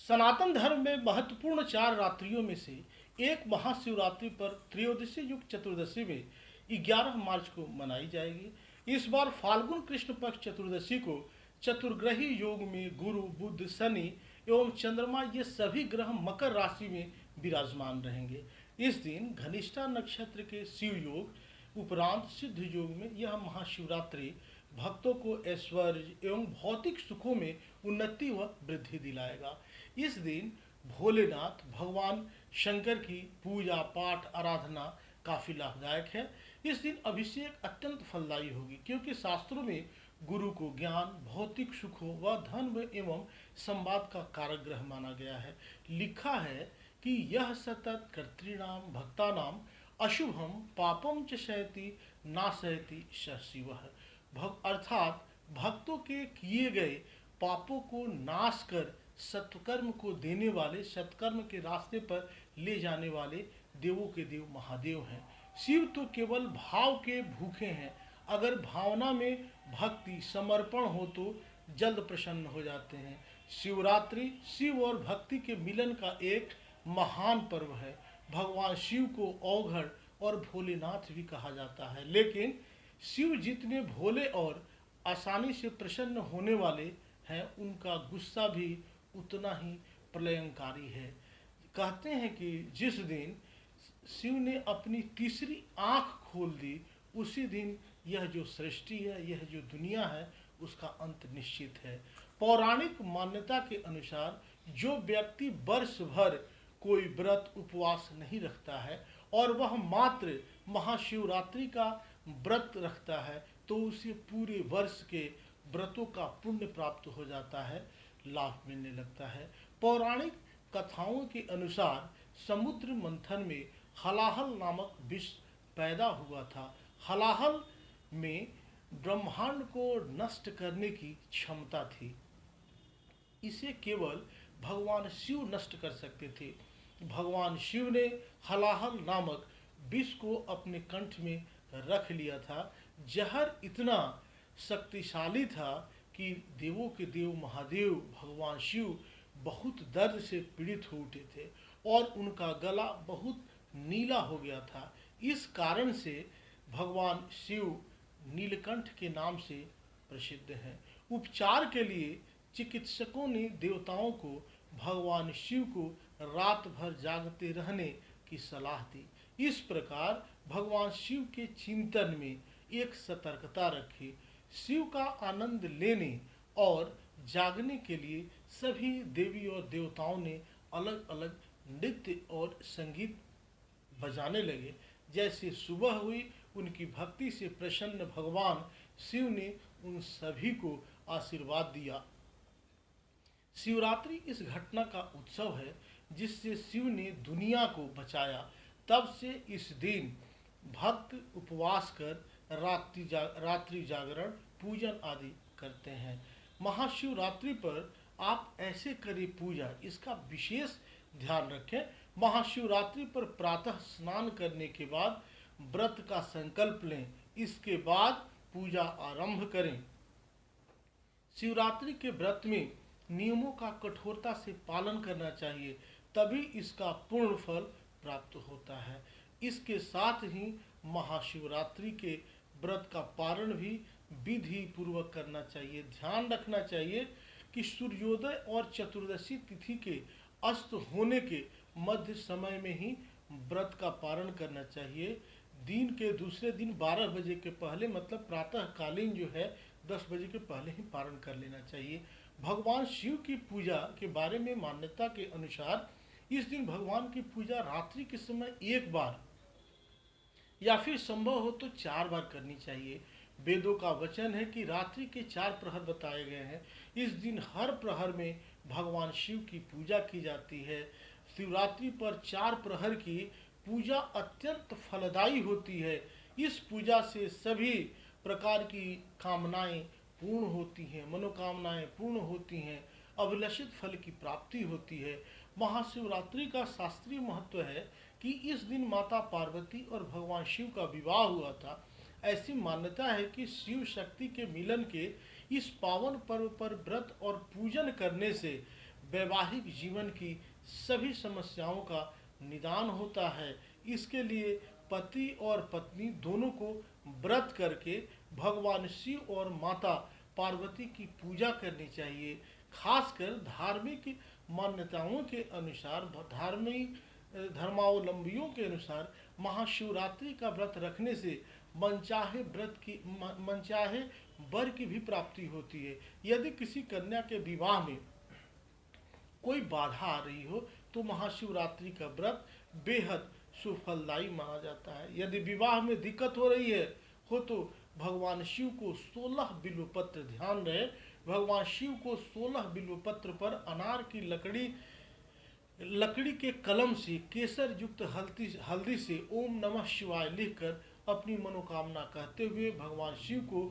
सनातन धर्म में महत्वपूर्ण 4 रात्रियों में से एक महाशिवरात्रि पर त्रयोदशी युक्त चतुर्दशी में 11 मार्च को मनाई जाएगी। इस बार फाल्गुन कृष्ण पक्ष चतुर्दशी को चतुर्ग्रही योग में गुरु, बुध, शनि एवं चंद्रमा ये सभी ग्रह मकर राशि में विराजमान रहेंगे। इस दिन घनिष्ठा नक्षत्र के शिव योग उपरांत सिद्ध योग में यह महाशिवरात्रि भक्तों को ऐश्वर्य एवं भौतिक सुखों में उन्नति व वृद्धि दिलाएगा। इस दिन भोलेनाथ भगवान शंकर की पूजा पाठ आराधना काफी लाभदायक है। इस दिन अभिषेक अत्यंत फलदायी होगी, क्योंकि शास्त्रों में गुरु को ज्ञान, भौतिक सुखों व धन एवं संवाद का कारक ग्रह माना गया है। लिखा है कि यह सतत कर्तृणाम भक्तानाम अशुभम पापम च शयति नाशयति स शिवः। अर्थात भक्तों के किए गए पापों को नाश कर सत्कर्म को देने वाले, सत्कर्म के रास्ते पर ले जाने वाले देवों के देव महादेव हैं। शिव तो केवल भाव के भूखे हैं। अगर भावना में भक्ति समर्पण हो तो जल्द प्रसन्न हो जाते हैं। शिवरात्रि शिव और भक्ति के मिलन का एक महान पर्व है। भगवान शिव को औघड़ और भोलेनाथ भी कहा जाता है, लेकिन शिव जितने भोले और आसानी से प्रसन्न होने वाले हैं, उनका गुस्सा भी उतना ही प्रलयंकारी है। कहते हैं कि जिस दिन शिव ने अपनी तीसरी आंख खोल दी, उसी दिन यह जो सृष्टि है, यह जो दुनिया है, उसका अंत निश्चित है। पौराणिक मान्यता के अनुसार जो व्यक्ति वर्ष भर कोई व्रत उपवास नहीं रखता है और वह मात्र महाशिवरात्रि का व्रत रखता है, तो उसे पूरे वर्ष के व्रतों का पुण्य प्राप्त हो जाता है, लाभ मिलने लगता है। पौराणिक कथाओं के अनुसार समुद्र मंथन में हलाहल नामक विष पैदा हुआ था। हलाहल में ब्रह्मांड को नष्ट करने की क्षमता थी। इसे केवल भगवान शिव नष्ट कर सकते थे। भगवान शिव ने हलाहल नामक विष को अपने कंठ में रख लिया था। जहर इतना शक्तिशाली था कि देवों के देव महादेव भगवान शिव बहुत दर्द से पीड़ित हो उठे थे और उनका गला बहुत नीला हो गया था। इस कारण से भगवान शिव नीलकंठ के नाम से प्रसिद्ध हैं। उपचार के लिए चिकित्सकों ने देवताओं को भगवान शिव को रात भर जागते रहने की सलाह दी। इस प्रकार भगवान शिव के चिंतन में एक सतर्कता रखी। शिव का आनंद लेने और जागने के लिए सभी देवी और देवताओं ने अलग अलग नृत्य और संगीत बजाने लगे। जैसे सुबह हुई, उनकी भक्ति से प्रसन्न भगवान शिव ने उन सभी को आशीर्वाद दिया। शिवरात्रि इस घटना का उत्सव है जिससे शिव ने दुनिया को बचाया। तब से इस दिन भक्त उपवास कर रात्रि जागरण, पूजन आदि करते हैं। महाशिवरात्रि पर आप ऐसे करें पूजा, इसका विशेष ध्यान रखें। महाशिवरात्रि पर प्रातः स्नान करने के बाद व्रत का संकल्प लें, इसके बाद पूजा आरंभ करें। शिवरात्रि के व्रत में नियमों का कठोरता से पालन करना चाहिए, तभी इसका पूर्ण फल प्राप्त होता है। इसके साथ ही महाशिवरात्रि के व्रत का पारण भी विधि पूर्वक करना चाहिए। ध्यान रखना चाहिए कि सूर्योदय और चतुर्दशी तिथि के अस्त होने के मध्य समय में ही व्रत का पारण करना चाहिए। दिन के दूसरे दिन 12 बजे के पहले, मतलब प्रातः कालीन जो है 10 बजे के पहले ही पारण कर लेना चाहिए। भगवान शिव की पूजा के बारे में मान्यता के अनुसार इस दिन भगवान की पूजा रात्रि के समय एक बार या फिर संभव हो तो 4 बार करनी चाहिए। वेदों का वचन है कि रात्रि के 4 प्रहर बताए गए हैं। इस दिन हर प्रहर में भगवान शिव की पूजा की जाती है। शिवरात्रि पर 4 प्रहर की पूजा अत्यंत फलदायी होती है। इस पूजा से सभी प्रकार की कामनाएं पूर्ण होती हैं, मनोकामनाएं पूर्ण होती हैं, अभिलषित फल की प्राप्ति होती है। महाशिवरात्रि का शास्त्रीय महत्व है कि इस दिन माता पार्वती और भगवान शिव का विवाह हुआ था। ऐसी मान्यता है कि शिव शक्ति के मिलन के इस पावन पर्व पर व्रत और पूजन करने से वैवाहिक जीवन की सभी समस्याओं का निदान होता है। इसके लिए पति और पत्नी दोनों को व्रत करके भगवान शिव और माता पार्वती की पूजा करनी चाहिए। खासकर धार्मिक मान्यताओं के अनुसार, धार्मिक धर्मावलंबियों के अनुसार महाशिवरात्रि का व्रत रखने से मनचाहे वर की भी प्राप्ति होती है। यदि किसी कन्या के विवाह में कोई बाधा आ रही हो तो महाशिवरात्रि का व्रत बेहद सुफलदायी माना जाता है। यदि विवाह में दिक्कत हो रही हो तो भगवान शिव को 16 बिल्वपत्र, ध्यान रहे, भगवान शिव को 16 बिल्वपत्र पर अनार की लकड़ी के कलम से केसर युक्त हल्दी से ओम नमः शिवाय लिखकर अपनी मनोकामना कहते हुए भगवान शिव को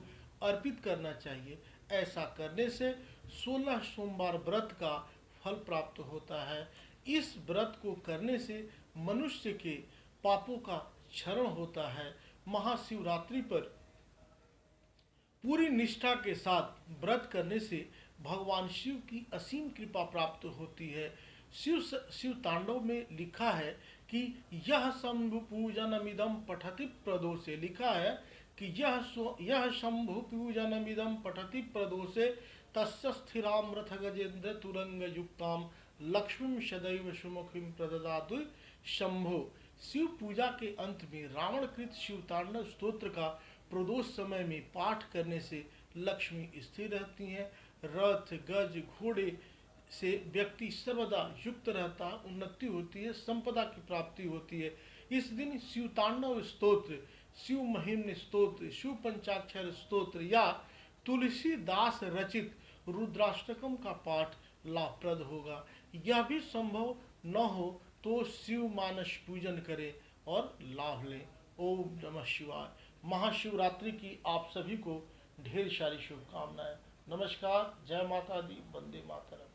अर्पित करना चाहिए। ऐसा करने से 16 सोमवार व्रत का फल प्राप्त होता है। इस व्रत को करने से मनुष्य के पापों का क्षरण होता है। महाशिवरात्रि पर पूरी निष्ठा के साथ व्रत करने से भगवान शिव की असीम कृपा प्राप्त होती है। शिव तांडव में लिखा है कि यह शंभु पूजनमिदं पठति प्रदोषे, लिखा है कि यह शंभु पूजनमिदं पठति प्रदोषे तस्य स्थिराम रथ गजेंद्र तुरंग युक्ताम लक्ष्मीं सदैव सुमुखीं प्रददातु शंभो। शिव पूजा के अंत में रावणकृत शिवतांडव स्तोत्र का प्रदोष समय में पाठ करने से लक्ष्मी स्थिर रहती हैं। रथ, गज, घोड़े से व्यक्ति सर्वदा युक्त रहता, उन्नति होती है, संपदा की प्राप्ति होती है। इस दिन शिवतांडव स्तोत्र, शिव महिम्न स्तोत्र, शिव पंचाक्षर स्तोत्र या तुलसीदास रचित रुद्राष्टकम का पाठ लाभप्रद होगा। यह भी संभव न हो तो शिव मानस पूजन करें और लाभ लें। ओम नमः शिवाय। महाशिवरात्रि की आप सभी को ढेर सारी शुभकामनाएं। नमस्कार, जय माता दी, वंदे मातरम।